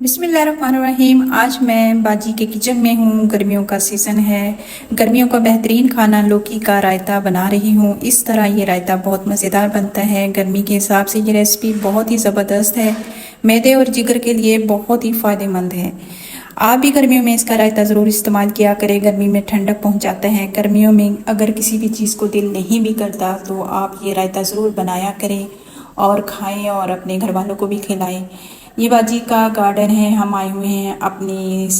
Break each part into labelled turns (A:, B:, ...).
A: बिस्मिल्लाहिर्रहमानिर्रहीम। आज मैं बाजी के किचन में हूँ। गर्मियों का सीज़न है। गर्मियों का बेहतरीन खाना लौकी का रायता बना रही हूँ। इस तरह ये रायता बहुत मज़ेदार बनता है। गर्मी के हिसाब से ये रेसिपी बहुत ही ज़बरदस्त है। मैदे और जिगर के लिए बहुत ही फ़ायदेमंद है। आप भी गर्मियों में इसका रायता ज़रूर इस्तेमाल किया करें। गर्मी में ठंडक पहुँचाता है। गर्मियों में अगर किसी भी चीज़ को दिल नहीं भी करता तो आप ये रायता ज़रूर बनाया करें और खाएं और अपने घर वालों को भी खिलाएं। ये बाजी का गार्डन है। हम आए हुए हैं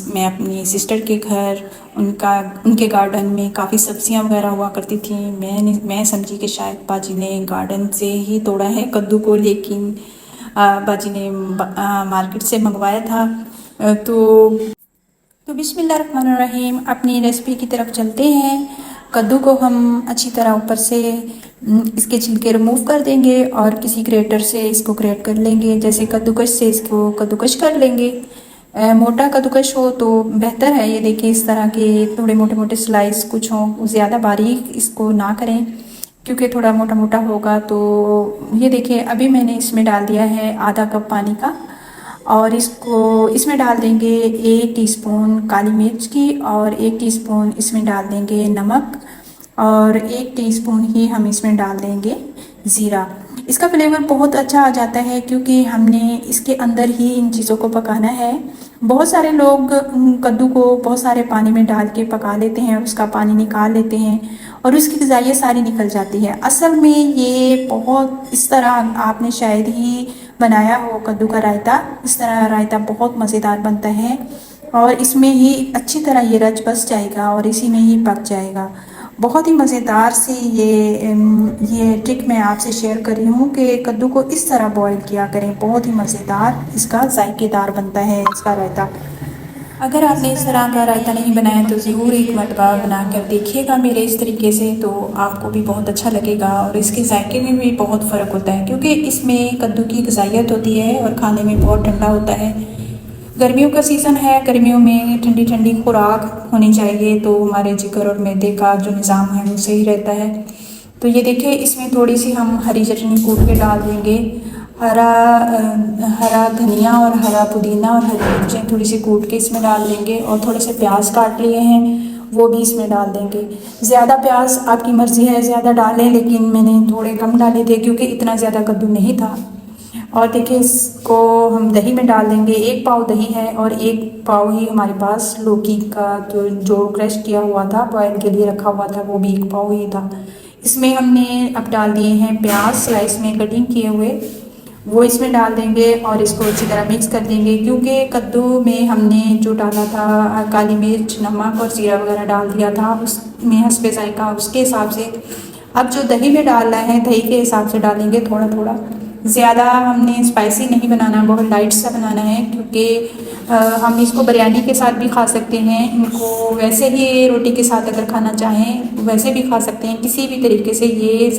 A: मैं अपनी सिस्टर के घर। उनके गार्डन में काफ़ी सब्जियां वगैरह हुआ करती थी। मैं समझी कि शायद बाजी ने गार्डन से ही तोड़ा है कद्दू को, लेकिन बाजी ने मार्केट से मंगवाया था। तो बिस्मिल्लाहिर्रहमानिर्रहीम, अपनी रेसिपी की तरफ चलते हैं। कद्दू को हम अच्छी तरह ऊपर से इसके छिलके रिमूव कर देंगे और किसी ग्रेटर से इसको ग्रेट कर लेंगे। जैसे कद्दूकश से इसको कद्दूकश कर लेंगे। मोटा कद्दूकश हो तो बेहतर है। ये देखिए, इस तरह के थोड़े मोटे मोटे स्लाइस कुछ हों, ज़्यादा बारीक इसको ना करें क्योंकि थोड़ा मोटा मोटा होगा। तो ये देखिए, अभी मैंने इसमें डाल दिया है आधा कप पानी का, और इसमें डाल देंगे 1 टीस्पून काली मिर्च की, और 1 टीस्पून इसमें डाल देंगे नमक, और 1 टीस्पून ही हम इसमें डाल देंगे ज़ीरा। इसका फ्लेवर बहुत अच्छा आ जाता है क्योंकि हमने इसके अंदर ही इन चीज़ों को पकाना है। बहुत सारे लोग कद्दू को बहुत सारे पानी में डाल के पका लेते हैं, उसका पानी निकाल लेते हैं और उसकी ग़िज़ाइयत सारी निकल जाती है। असल में ये बहुत इस तरह आपने शायद ही बनाया हो कद्दू का रायता। इस तरह रायता बहुत मज़ेदार बनता है और इसमें ही अच्छी तरह ये रच बस जाएगा और इसी में ही पक जाएगा। बहुत ही मज़ेदार सी ये ट्रिक मैं आपसे शेयर कर रही हूँ कि कद्दू को इस तरह बॉईल किया करें। बहुत ही मज़ेदार इसका जायकेदार बनता है इसका रायता। अगर आपने इस तरह का रायता नहीं बनाया तो ज़रूर एक मरतबा बना कर देखिएगा मेरे इस तरीके से, तो आपको भी बहुत अच्छा लगेगा। और इसके जायके में भी बहुत फ़र्क होता है क्योंकि इसमें कद्दू की ग़िज़ाइयत होती है और खाने में बहुत ठंडा होता है। गर्मियों का सीज़न है, गर्मियों में ठंडी ठंडी खुराक होनी चाहिए, तो हमारे जिगर और मैदे का जो निज़ाम है वो सही रहता है। तो ये देखिए, इसमें थोड़ी सी हम हरी चटनी कूट के डाल देंगे। हरा धनिया और हरा पुदीना और हरी मिर्चें थोड़ी सी कूट के इसमें डाल देंगे, और थोड़े से प्याज काट लिए हैं वो भी इसमें डाल देंगे। ज़्यादा प्याज आपकी मर्ज़ी है, ज़्यादा डालें, लेकिन मैंने थोड़े कम डाले थे क्योंकि इतना ज़्यादा कद्दू नहीं था। और देखिए, इसको हम दही में डाल देंगे। 1 पाव दही है और 1 पाव ही हमारे पास लौकी का जो क्रश किया हुआ था, बॉयल के लिए रखा हुआ था, वो भी 1 पाव ही था। इसमें हमने अब डाल दिए हैं प्याज स्लाइस में कटिंग किए हुए, वो इसमें डाल देंगे और इसको अच्छी तरह मिक्स कर देंगे। क्योंकि कद्दू में हमने जो डाला था काली मिर्च, नमक और ज़ीरा वगैरह डाल दिया था, उसमें हस्बे जायका उसके हिसाब से अब जो दही में डालना है दही के हिसाब से डालेंगे थोड़ा थोड़ा। ज़्यादा हमने स्पाइसी नहीं बनाना, बहुत लाइट सा बनाना है क्योंकि हम इसको बिरयानी के साथ भी खा सकते हैं। इनको वैसे ही रोटी के साथ अगर खाना चाहें वैसे भी खा सकते हैं, किसी भी तरीके से। ये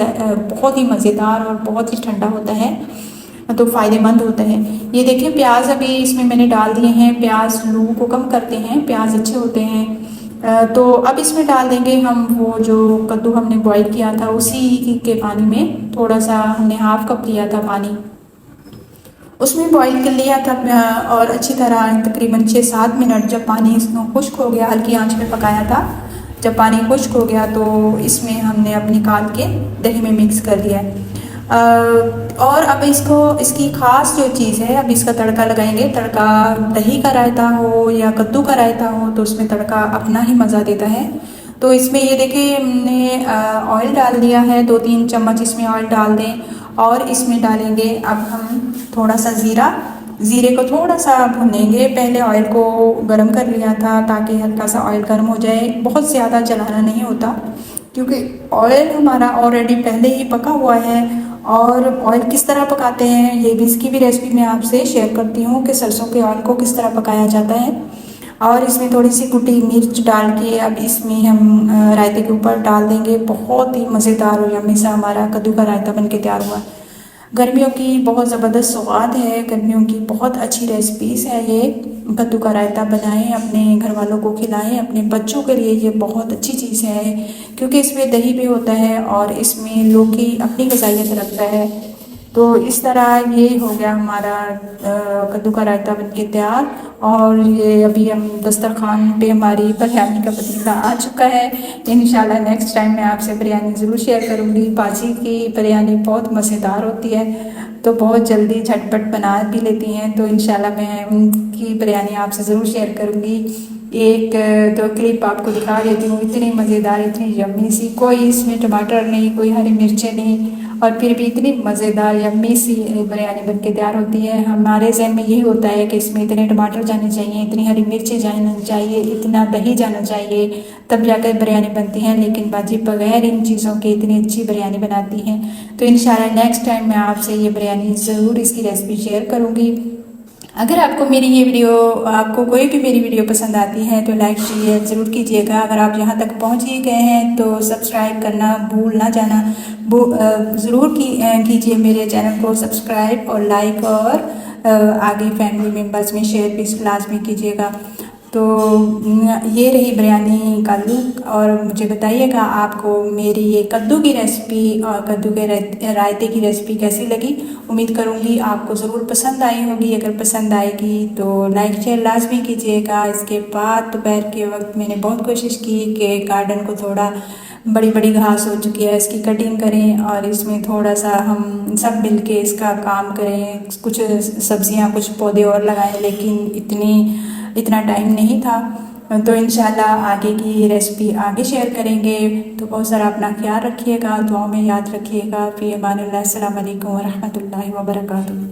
A: बहुत ही मज़ेदार और बहुत ही ठंडा होता है, तो फ़ायदेमंद होता है। ये देखिए, प्याज अभी इसमें मैंने डाल दिए हैं। प्याज लू को कम करते हैं, प्याज अच्छे होते हैं। तो अब इसमें डाल देंगे हम वो जो कद्दू हमने बॉईल किया था उसी के पानी में। थोड़ा सा हमने हाफ कप लिया था पानी, उसमें बॉईल कर लिया था और अच्छी तरह तकरीबन 6-7 मिनट जब पानी इसमें खुश्क हो गया, हल्की आंच में पकाया था। जब पानी खुश्क हो गया तो इसमें हमने अब निकाल के दही में मिक्स कर दिया है। और अब इसकी ख़ास जो चीज़ है, अब इसका तड़का लगाएंगे। तड़का दही का रायता हो या कद्दू का रायता हो तो उसमें तड़का अपना ही मज़ा देता है। तो इसमें ये देखिए, हमने ऑयल डाल दिया है। 2-3 चम्मच इसमें ऑयल डाल दें और इसमें डालेंगे अब हम थोड़ा सा ज़ीरे को थोड़ा सा भुनेंगे। पहले ऑयल को गर्म कर लिया था ताकि हल्का सा ऑयल गर्म हो जाए, बहुत ज़्यादा जलाना नहीं होता क्योंकि ऑयल हमारा ऑलरेडी पहले ही पका हुआ है। और ऑयल किस तरह पकाते हैं ये भी, इसकी भी रेसिपी मैं आपसे शेयर करती हूँ कि सरसों के ऑयल को किस तरह पकाया जाता है। और इसमें थोड़ी सी कुटी मिर्च डाल के अब इसमें हम रायते के ऊपर डाल देंगे। बहुत ही मज़ेदार और यम्मी सा हमारा कद्दू का रायता बन के तैयार हुआ। गर्मियों की बहुत ज़बरदस्त स्वाद है, गर्मियों की बहुत अच्छी रेसिपीज़ है ये। कद्दू का रायता बनाएं, अपने घर वालों को खिलाएं, अपने बच्चों के लिए ये बहुत अच्छी चीज़ है क्योंकि इसमें दही भी होता है और इसमें लौकी अपनी ग़िज़ाइयत रखता है। तो इस तरह ये हो गया हमारा कद्दू का रायता बनके तैयार। और ये अभी हम दस्तरखान पे हमारी बिरयानी का पतीला आ चुका है। इंशाल्लाह नेक्स्ट टाइम मैं आपसे बिरयानी ज़रूर शेयर करूँगी। बाजी की बिरयानी बहुत मज़ेदार होती है, तो बहुत जल्दी झटपट बना भी लेती हैं। तो इंशाल्लाह मैं उनकी बिरयानी आपसे ज़रूर शेयर करूँगी। एक तो क्लिप आपको दिखा देती हूँ, इतनी मज़ेदार, इतनी यम्मी सी, कोई इसमें टमाटर नहीं, कोई हरी मिर्चें नहीं, और फिर भी इतनी मज़ेदार यम्मी सी बिरयानी बनके तैयार होती है। हमारे जहन में यही होता है कि इसमें इतने टमाटर जाने चाहिए, इतनी हरी मिर्चें जाना चाहिए, इतना दही जाना चाहिए, तब जाकर बिरयानी बनती है। लेकिन बाजी बगैर इन चीज़ों के इतनी अच्छी बिरयानी बनाती हैं। तो इंशाल्लाह नेक्स्ट टाइम मैं आपसे ये बिरयानी ज़रूर इसकी रेसिपी शेयर करूँगी। अगर आपको मेरी ये वीडियो, आपको कोई भी मेरी वीडियो पसंद आती है तो लाइक शेयर ज़रूर कीजिएगा। अगर आप यहाँ तक पहुँच ही गए हैं तो सब्सक्राइब करना भूल ना जाना, ज़रूर कीजिए मेरे चैनल को सब्सक्राइब और लाइक, और आगे फैमिली मेम्बर्स में शेयर भी लाजमी कीजिएगा। तो ये रही बिरयानी का लुक। और मुझे बताइएगा आपको मेरी ये कद्दू की रेसिपी और कद्दू के रायते की रेसिपी कैसी लगी। उम्मीद करूँगी आपको ज़रूर पसंद आई होगी। अगर पसंद आएगी तो लाइक शेयर लाजमी कीजिएगा। इसके बाद दोपहर के वक्त मैंने बहुत कोशिश की कि गार्डन को थोड़ा बड़ी बड़ी घास हो चुकी है, इसकी कटिंग करें और इसमें थोड़ा सा हम सब मिलके इसका काम करें, कुछ सब्जियां, कुछ पौधे और लगाएं, लेकिन इतना टाइम नहीं था। तो इंशाल्लाह आगे की रेसिपी आगे शेयर करेंगे। तो बहुत सारा अपना ख्याल रखिएगा, दुआओं में याद रखिएगा। फ़ी अमानिल्लाह, अस्सलाम वालेकुम व रहमतुल्लाहि व बरकातुहू।